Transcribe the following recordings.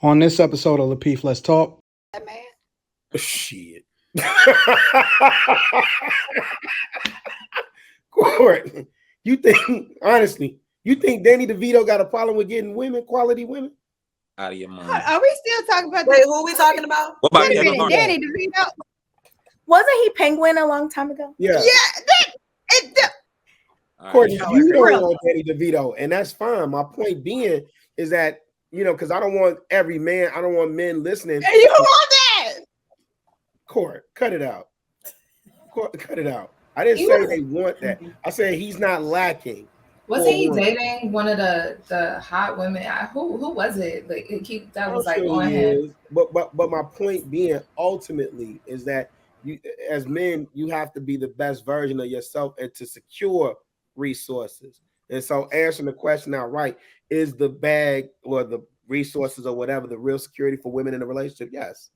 On this episode of Lapeef Let's Talk. That man. Shit. Court, you think, honestly, you think Danny DeVito got a problem with getting women, quality women? Out of your mind. Are we still talking about Wait, who are we talking about? What about Wait a Kevin minute, Hart? Danny DeVito. Wasn't he Penguin a long time ago? Yeah. All right. Courtney, you don't Really? want Danny DeVito, and that's fine. My point being is that, because I don't want I don't want men listening. You want that? Court, cut it out. Court, cut it out. I didn't say they want that. I said he's not lacking. Wasn't he dating one of the hot women? Who was it? Like that was like on him. But my point being, ultimately, is that you, as men, you have to be the best version of yourself and to secure resources. And so, answering the question outright, is the bag or the resources or whatever the real security for women in a relationship? Yes.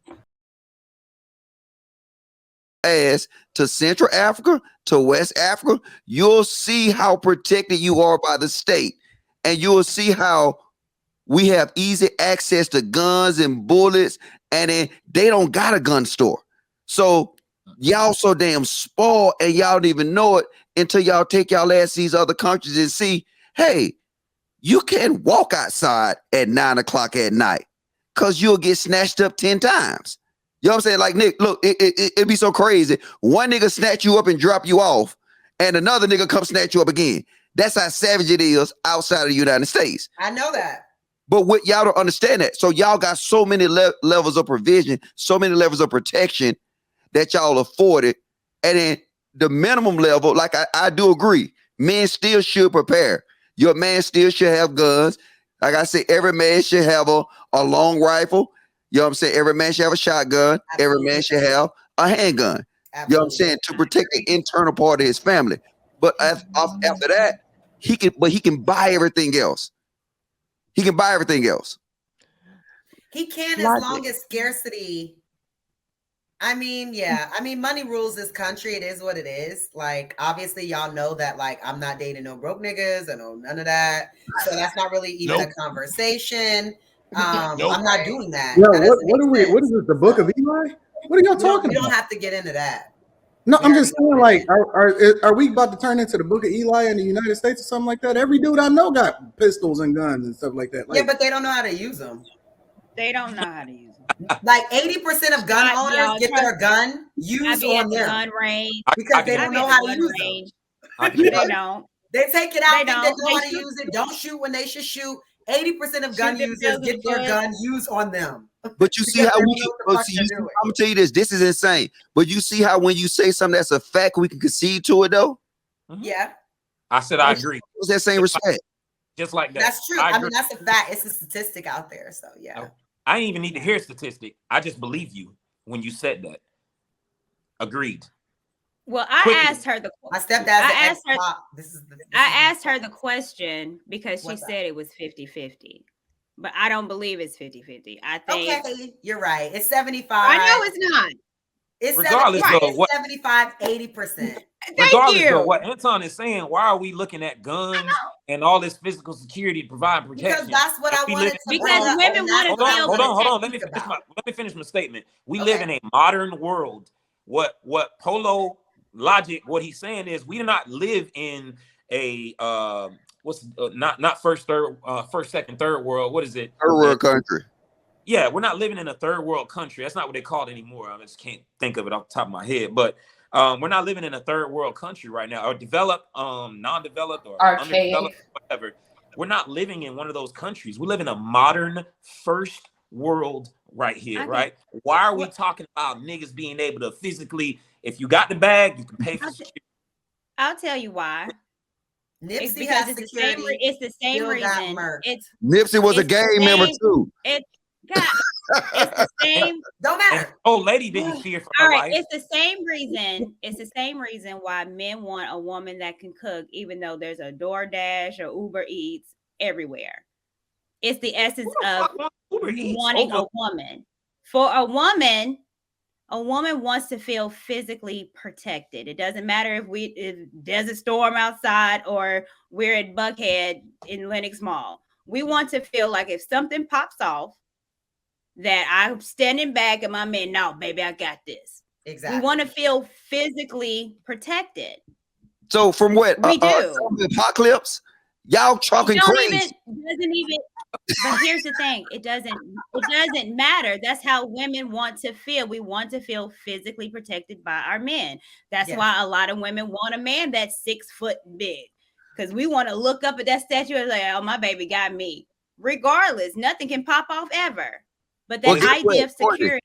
As to Central Africa, to West Africa, you'll see how protected you are by the state. And you'll see how we have easy access to guns and bullets, and then they don't got a gun store. So y'all so damn spoiled, and y'all don't even know it until y'all take y'all ass to these other countries and see, hey, you can walk outside at 9 o'clock at night because you'll get snatched up 10 times. You know what I'm saying? Like, Nick, look, it'd be so crazy. One nigga snatch you up and drop you off, and another nigga come snatch you up again. That's how savage it is outside of the United States. I know that. But what y'all don't understand that. So y'all got so many levels of provision, so many levels of protection that y'all afforded. And then the minimum level, like I do agree, men still should prepare. Your man still should have guns. Like I said, every man should have a long rifle. You know what I'm saying? Every man should have a shotgun. Absolutely. Every man should have a handgun. Absolutely. You know what I'm saying? To protect the internal part of his family. But after that, he can buy everything else. He can buy everything else. He can, as long as scarcity. I mean, yeah. I mean, money rules this country. It is what it is. Like, obviously, y'all know that, like, I'm not dating no broke niggas. I know none of that. So that's not really even a conversation. I'm not doing that. Yeah, what is this, the Book of Eli? What are y'all talking about? We don't have to get into that. No, I'm just saying, like, are we about to turn into the Book of Eli in the United States or something like that? Every dude I know got pistols and guns and stuff like that. Like, yeah, but they don't know how to use them. They don't know how to use them. Like 80% of gun owners get their gun used on them. Gun range because they don't know how to use them. They don't. They take it out, think they know how to use it, don't shoot when they should shoot. 80% of gun users get their gun used on them. But you see how I'm gonna tell you this is insane. But you see how when you say something that's a fact, we can concede to it though? Yeah. I said I agree. It's that same respect. Just like that. That's true. I mean, that's a fact. It's a statistic out there. So yeah. I didn't even need to hear a statistic. I just believe you when you said that. Agreed. Well, I asked her my stepdad. I asked her the question because she said it was 50-50. But I don't believe it's 50-50. I think you're right. It's 75. I know it's not. It's regardless 75, 80%. Regardless of what Anton is saying, why are we looking at guns and all this physical security to provide protection? Because that's what I wanted to because women want to feel hold on. Let me finish my statement. We live in a modern world. What Polo Logic, what he's saying is we do not live in a not first, second, third world. What is it? Third world country. Yeah, we're not living in a third world country. That's not what they call it anymore. I just can't think of it off the top of my head. But we're not living in a third world country right now, or developed, non-developed, or underdeveloped, whatever. We're not living in one of those countries. We live in a modern first world right here, right? Why are we talking about niggas being able to physically, if you got the bag, you can pay for security? I'll tell you why. It's because it's the same reason. Nipsey was a gang member too. It's the same. Don't matter. Old lady didn't fear for her life. It's the same reason. It's the same reason why men want a woman that can cook, even though there's a DoorDash or Uber Eats everywhere. It's the essence of wanting a woman. For a woman wants to feel physically protected. It doesn't matter if there's a storm outside or we're at Buckhead in Lenox Mall. We want to feel like if something pops off, that I'm standing back and my man, no, baby, I got this. Exactly. We want to feel physically protected. So from what? We do. Apocalypse? Y'all talking crazy. Doesn't even. But here's the thing: it doesn't matter. That's how women want to feel. We want to feel physically protected by our men. That's why a lot of women want a man that's 6 foot big, because we want to look up at that statue and like, oh, my baby got me. Regardless, nothing can pop off ever. But that idea of security.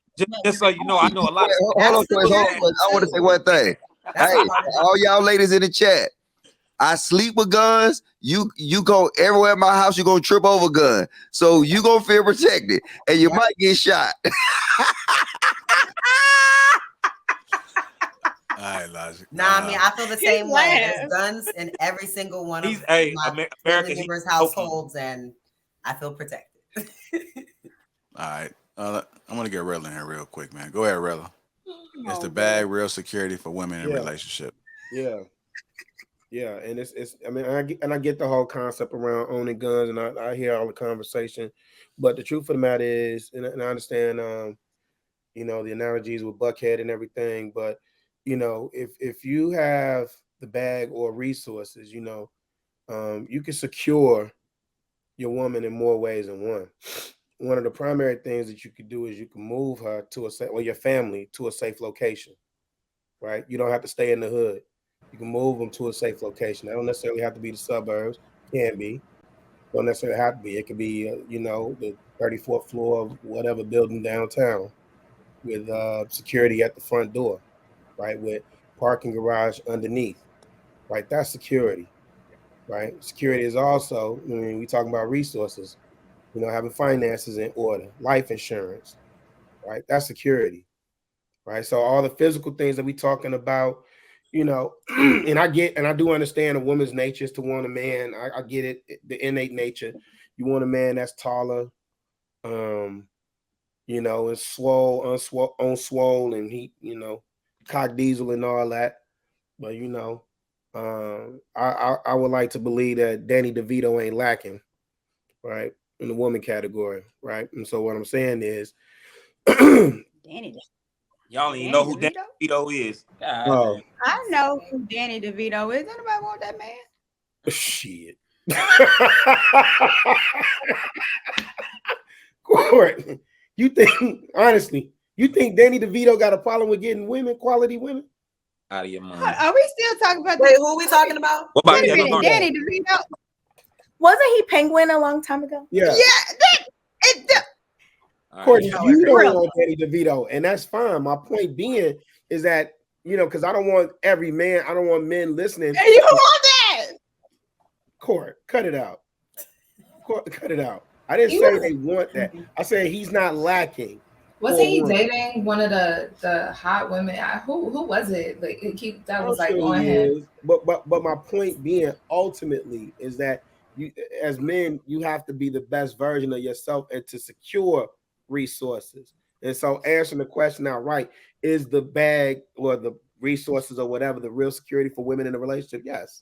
Just so you know, I know a lot. Hold on. I want to say one thing. Hey, all y'all ladies in the chat. I sleep with guns. You go everywhere in my house, you're gonna trip over a gun. So you gonna feel protected and you might get shot. All right, Logic. Nah, I mean, I feel the same way. There's guns in every single one of my family members' households, and I feel protected. All right. I'm going to get Rella in here real quick, man. Go ahead, Rella. It's the bag, real security for women in relationship. Yeah. Yeah, and it's I mean, I get the whole concept around owning guns, and I hear all the conversation, but the truth of the matter is, and I understand, you know, the analogies with Buckhead and everything, but you know, if you have the bag or resources, you know, you can secure your woman in more ways than one. One of the primary things that you could do is you can move her to your family to a safe location, right? You don't have to stay in the hood. You can move them to a safe location. They don't necessarily have to be the suburbs. Can be. Don't necessarily have to be. It could be, you know, the 34th floor of whatever building downtown with security at the front door, right? With parking garage underneath, right? That's security, right? Security is also, I mean, we talking about resources, you know, having finances in order, life insurance, right? That's security, right? So all the physical things that we talking about, you know, and I do understand a woman's nature is to want a man. I get it, the innate nature. You want a man that's taller, you know, and swole, and he, you know, cock diesel and all that. But you know, I would like to believe that Danny DeVito ain't lacking, right, in the woman category, right? And so what I'm saying is, Danny. Y'all even know who Danny DeVito is. Oh, I know who Danny DeVito is. Anybody want that man? Shit. Court, you think, honestly, you think Danny DeVito got a problem with getting women, quality women? Out of your mind. Are we still talking about? Wait, who are we talking about? What about Danny DeVito? Wasn't he Penguin a long time ago? Yeah. Courtney, you don't want Danny DeVito, and that's fine. My point being is that, you know, because I don't want men listening. And you want that? Court, cut it out. Court, cut it out. I didn't say they want that. I said he's not lacking. Wasn't he dating one of the hot women? Who was it? Like that was like on him. But my point being ultimately is that you, as men, you have to be the best version of yourself and to secure resources. And so answering the question outright, is the bag or the resources or whatever the real security for women in a relationship? Yes.